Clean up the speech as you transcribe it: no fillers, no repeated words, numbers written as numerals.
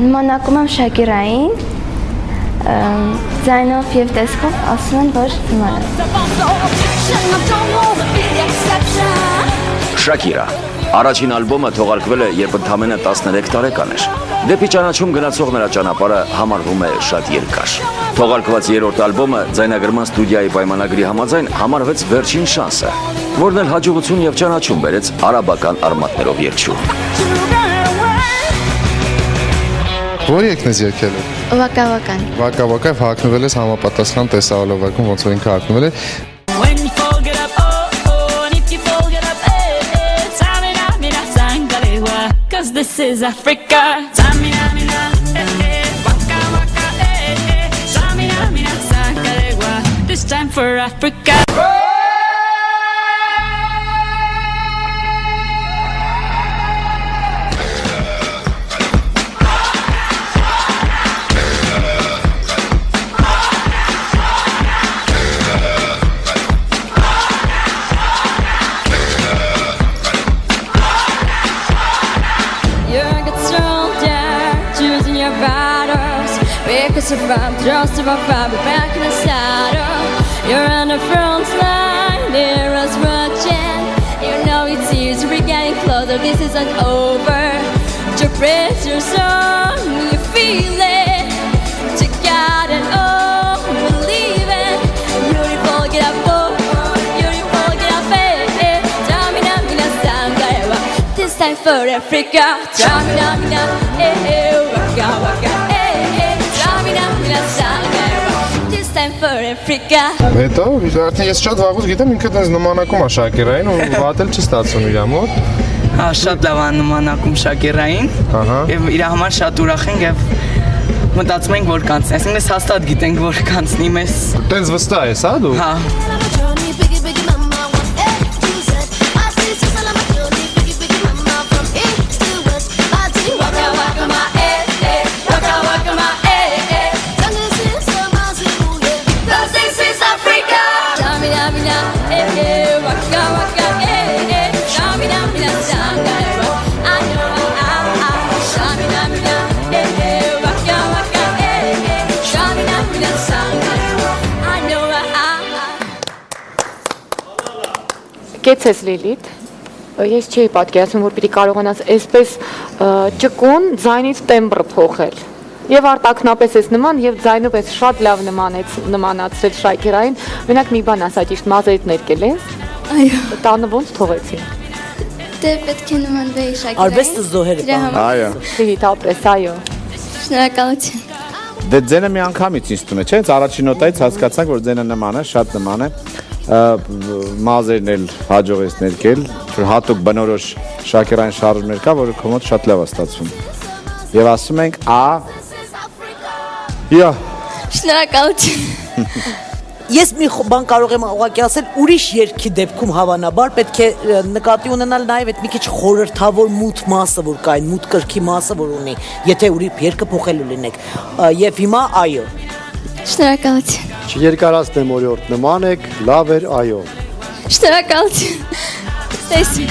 Նմանակում եմ Շակիրային, ձայնով և տեսքով ասում են, որ նման է։ Շակիրա, առաջին ալբոմը թողարկվել է, երբ ընդամենը 13 տարեկան էր։ Դեպի ճանաչում գնացող նրա ճանապարհը համարվում է շատ երկար։ Թողարկված երրորդ ալբոմը ձայնագրման ստուդիայի պայմանագրի համաձայն համարվեց վերջին շանսը, որն էլ հաջողություն և ճանաչում բերեց արաբական արմատներով երգչուն։ Որ եկն ես երկել է։ Վակավական։ Վակավակայվ հագնվել ես համապատասխան տեսահոլովակում, ոնց որ ինքը հագնվել է։ This is Africa. Samina, waka waka, Samina, sakarewa. This time for Africa. Survive, just survive, we're back in the saddle. You're on the front line, near us watching. You know it's easy, we're getting closer, this isn't over. To praise your song, you feel it. To God and all, believe it. Beautiful, get up, oh, beautiful, get up, eh. Jamina, mina, sangarewa. This time for Africa. Jamina, mina, waka, waka, This time for Africa. Հետո արդեն ես շատ վաղուց գիտեմ ինքը դες նմանակում է Շակիրային ու վատել չի ստացվում իր մոտ։ Հա, շատ լավ է նմանակում Շակիրային։ Եվ իր համար շատ ուրախ ենք եւ մտածում ենք որ կանցնի։ Այսինքն ես հաստատ գիտենք որ կանցնի մեզ։ Տենց վստահ ես, հա դու։ Հա։ Կեցես Լիլիթ, ես չէի պատկերացնում, որ պիտի կարողանաս այսպես ճկուն ձայնից տեմբրը փոխել։ Եվ արտակնապես ես նման, եւ ձայնով ես շատ լավ նմանացրել Շակիրային, մենակ մի բան ասա, ճիշտ մազերիդ ներկել ես։ Այո։ Տանը ոնց թողեցին։ Դե պետք է նմանվեի Շակիրային։ Արվեստը զոհեր է բան։ Այո։ Լիլիթ ապրես, այո։ Շնորհակալություն։ Դե ձենը մի անգամից ինձ տուն է, չէ՞, առաջին նոտայից հասկացանք, որ ձենը նման է, շատ նման է։ Մազերն էլ հաջողեց ներկել, որ հատուկ բնորոշ Շակիրային շարժումներ կա, որը քո մոտ շատ լավ է ստացվում։ Եվ ասում ենք Շնորհակալություն։ Ես մի բան կարող եմ ուղղակի ասել, ուրիշ երգի դեպքում հավանաբար պետք է նկատի ունենալ նաև այդ մի քիչ խորհրդավոր մութ մասը, որ կա, այն մութ կրքի մասը, որ ունի, եթե ուրիշ երգը փոխելու լինեք։ Եվ հիմա այո։ Շնորհակալություն։ Չերկարացնեմ օրորդ նման եք, լավ էր, այո։ Շնորհակալություն։ Տեսի։